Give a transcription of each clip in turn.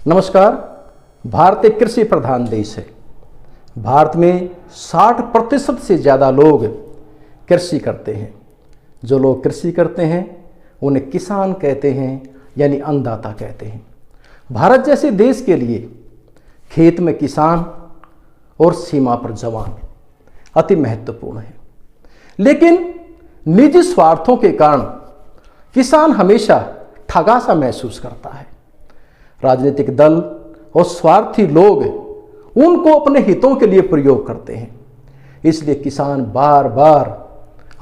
नमस्कार। भारत एक कृषि प्रधान देश है। भारत में 60% से ज़्यादा लोग कृषि करते हैं। जो लोग कृषि करते हैं उन्हें किसान कहते हैं, यानी अन्नदाता कहते हैं। भारत जैसे देश के लिए खेत में किसान और सीमा पर जवान अति महत्वपूर्ण है। लेकिन निजी स्वार्थों के कारण किसान हमेशा ठगा सा महसूस करता है। राजनीतिक दल और स्वार्थी लोग उनको अपने हितों के लिए प्रयोग करते हैं। इसलिए किसान बार बार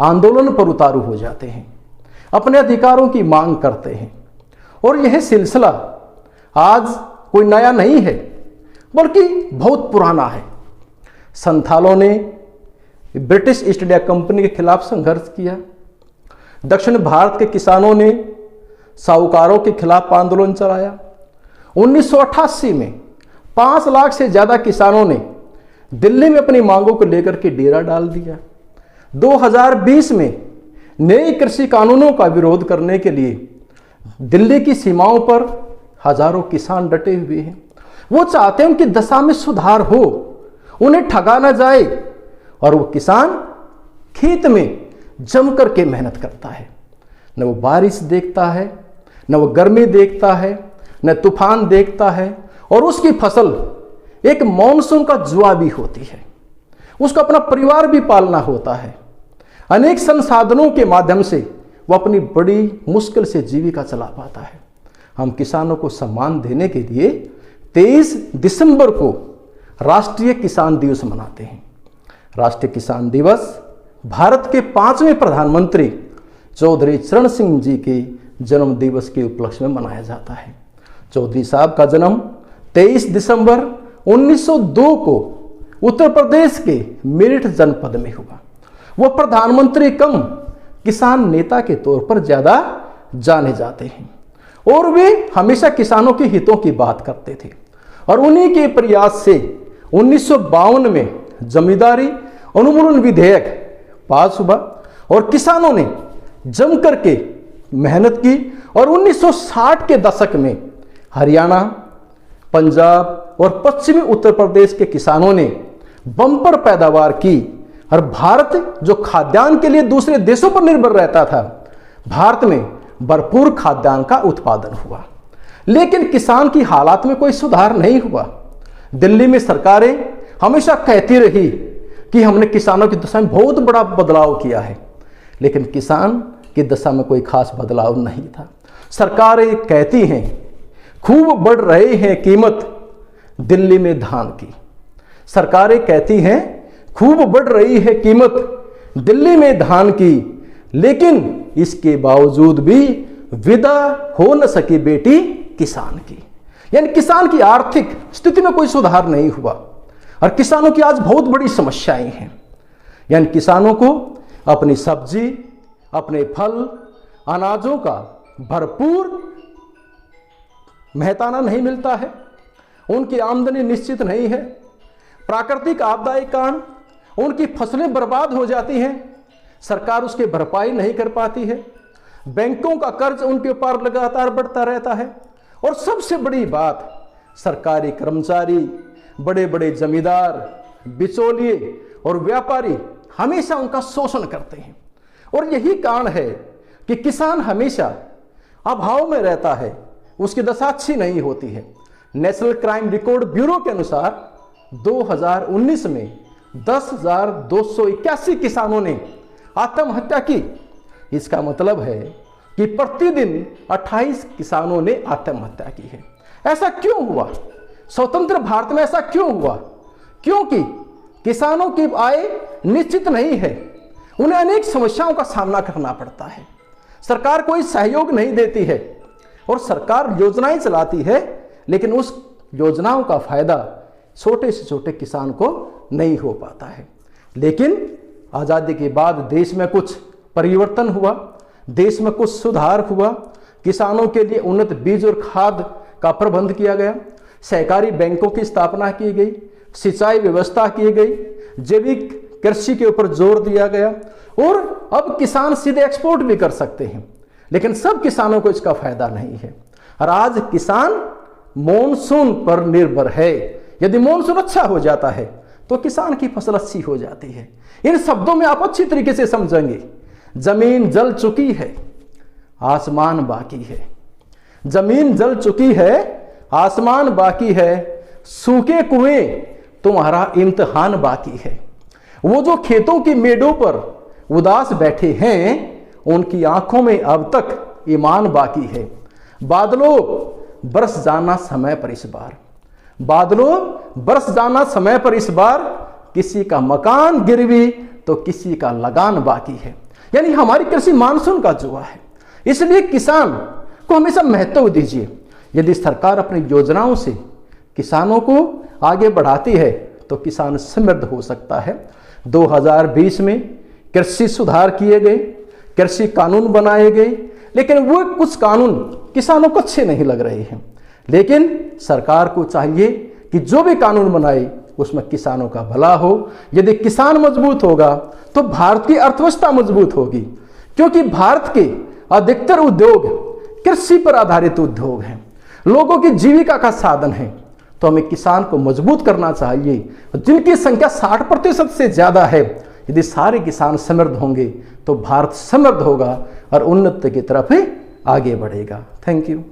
आंदोलन पर उतारू हो जाते हैं, अपने अधिकारों की मांग करते हैं। और यह सिलसिला आज कोई नया नहीं है, बल्कि बहुत पुराना है। संथालों ने ब्रिटिश ईस्ट इंडिया कंपनी के खिलाफ संघर्ष किया। दक्षिण भारत के किसानों ने साहूकारों के खिलाफ आंदोलन चलाया। 1988 में 5 लाख से ज्यादा किसानों ने दिल्ली में अपनी मांगों को लेकर के डेरा डाल दिया। 2020 में नए कृषि कानूनों का विरोध करने के लिए दिल्ली की सीमाओं पर हजारों किसान डटे हुए हैं। वो चाहते हैं उनकी दशा में सुधार हो, उन्हें ठगा ना जाए। और वो किसान खेत में जम करके मेहनत करता है। न वो बारिश देखता है, न वो गर्मी देखता है, न तूफान देखता है। और उसकी फसल एक मॉनसून का जुआ भी होती है। उसको अपना परिवार भी पालना होता है। अनेक संसाधनों के माध्यम से वो अपनी बड़ी मुश्किल से जीविका चला पाता है। हम किसानों को सम्मान देने के लिए 23 दिसंबर को राष्ट्रीय किसान दिवस मनाते हैं। राष्ट्रीय किसान दिवस भारत के 5वें प्रधानमंत्री चौधरी चरण सिंह जी के जन्म दिवस के उपलक्ष्य में मनाया जाता है। चौधरी साहब का जन्म 23 दिसंबर 1902 को उत्तर प्रदेश के मेरठ जनपद में हुआ। वो प्रधानमंत्री कम किसान नेता के तौर पर ज्यादा जाने जाते हैं और वे हमेशा किसानों के हितों की बात करते थे। और उन्हीं के प्रयास से 1952 में जमींदारी अनुमूलन विधेयक पास हुआ और किसानों ने जम करके मेहनत की। और 1960 के दशक में हरियाणा, पंजाब और पश्चिमी उत्तर प्रदेश के किसानों ने बम्पर पैदावार की। और भारत जो खाद्यान्न के लिए दूसरे देशों पर निर्भर रहता था, भारत में भरपूर खाद्यान्न का उत्पादन हुआ। लेकिन किसान की हालात में कोई सुधार नहीं हुआ। दिल्ली में सरकारें हमेशा कहती रही कि हमने किसानों की दशा में बहुत बड़ा बदलाव किया है, लेकिन किसान की दशा में कोई खास बदलाव नहीं था। सरकारें कहती हैं खूब बढ़ रहे हैं कीमत दिल्ली में धान की। सरकारें कहती हैं खूब बढ़ रही है कीमत दिल्ली में धान की, लेकिन इसके बावजूद भी विदा हो न सकी बेटी किसान की। यानी किसान की आर्थिक स्थिति में कोई सुधार नहीं हुआ। और किसानों की आज बहुत बड़ी समस्याएं हैं। यानी किसानों को अपनी सब्जी, अपने फल, अनाजों का भरपूर मेहताना नहीं मिलता है। उनकी आमदनी निश्चित नहीं है। प्राकृतिक आपदा के कारण उनकी फसलें बर्बाद हो जाती हैं। सरकार उसकी भरपाई नहीं कर पाती है। बैंकों का कर्ज उनके ऊपर लगातार बढ़ता रहता है। और सबसे बड़ी बात, सरकारी कर्मचारी, बड़े बड़े जमींदार, बिचौलिए और व्यापारी हमेशा उनका शोषण करते हैं। और यही कारण है कि किसान हमेशा अभाव में रहता है, उसकी दशा अच्छी नहीं होती है। नेशनल क्राइम रिकॉर्ड ब्यूरो के अनुसार 2019 में 10,281 किसानों ने आत्महत्या की। इसका मतलब है कि प्रतिदिन 28 किसानों ने आत्महत्या की है। ऐसा क्यों हुआ? स्वतंत्र भारत में ऐसा क्यों हुआ? क्योंकि किसानों की आय निश्चित नहीं है। उन्हें अनेक समस्याओं का सामना करना पड़ता है। सरकार कोई सहयोग नहीं देती है और सरकार योजनाएं चलाती है, लेकिन उस योजनाओं का फायदा छोटे से छोटे किसान को नहीं हो पाता है। लेकिन आजादी के बाद देश में कुछ परिवर्तन हुआ, देश में कुछ सुधार हुआ। किसानों के लिए उन्नत बीज और खाद का प्रबंध किया गया, सहकारी बैंकों की स्थापना की गई, सिंचाई व्यवस्था की गई, जैविक कृषि के ऊपर जोर दिया गया। और अब किसान सीधे एक्सपोर्ट भी कर सकते हैं। लेकिन सब किसानों को इसका फायदा नहीं है। और आज किसान मॉनसून पर निर्भर है। यदि मॉनसून अच्छा हो जाता है तो किसान की फसल अच्छी हो जाती है। इन शब्दों में आप अच्छी तरीके से समझेंगे। जमीन जल चुकी है, आसमान बाकी है। जमीन जल चुकी है, आसमान बाकी है, सूखे कुएं तुम्हारा इम्तिहान बाकी है। वो जो खेतों की मेड़ों पर उदास बैठे हैं, उनकी आंखों में अब तक ईमान बाकी है। बादलों बरस जाना समय पर इस बार, बादलों बरस जाना समय पर इस बार, किसी का मकान गिरवी तो किसी का लगान बाकी है। यानी हमारी कृषि मानसून का जुआ है, इसलिए किसान को हमेशा महत्व दीजिए। यदि सरकार अपनी योजनाओं से किसानों को आगे बढ़ाती है तो किसान समृद्ध हो सकता है। 2020 में कृषि सुधार किए गए, कृषि कानून बनाए गए, लेकिन वो कुछ कानून किसानों को अच्छे नहीं लग रहे हैं। लेकिन सरकार को चाहिए कि जो भी कानून बनाए उसमें किसानों का भला हो। यदि किसान मजबूत होगा तो भारत की अर्थव्यवस्था मजबूत होगी, क्योंकि भारत के अधिकतर उद्योग कृषि पर आधारित उद्योग हैं, लोगों की जीविका का साधन है। तो हमें किसान को मजबूत करना चाहिए, जिनकी संख्या 60% से ज्यादा है। यदि सारे किसान समृद्ध होंगे तो भारत समृद्ध होगा और उन्नति की तरफ आगे बढ़ेगा। Thank you.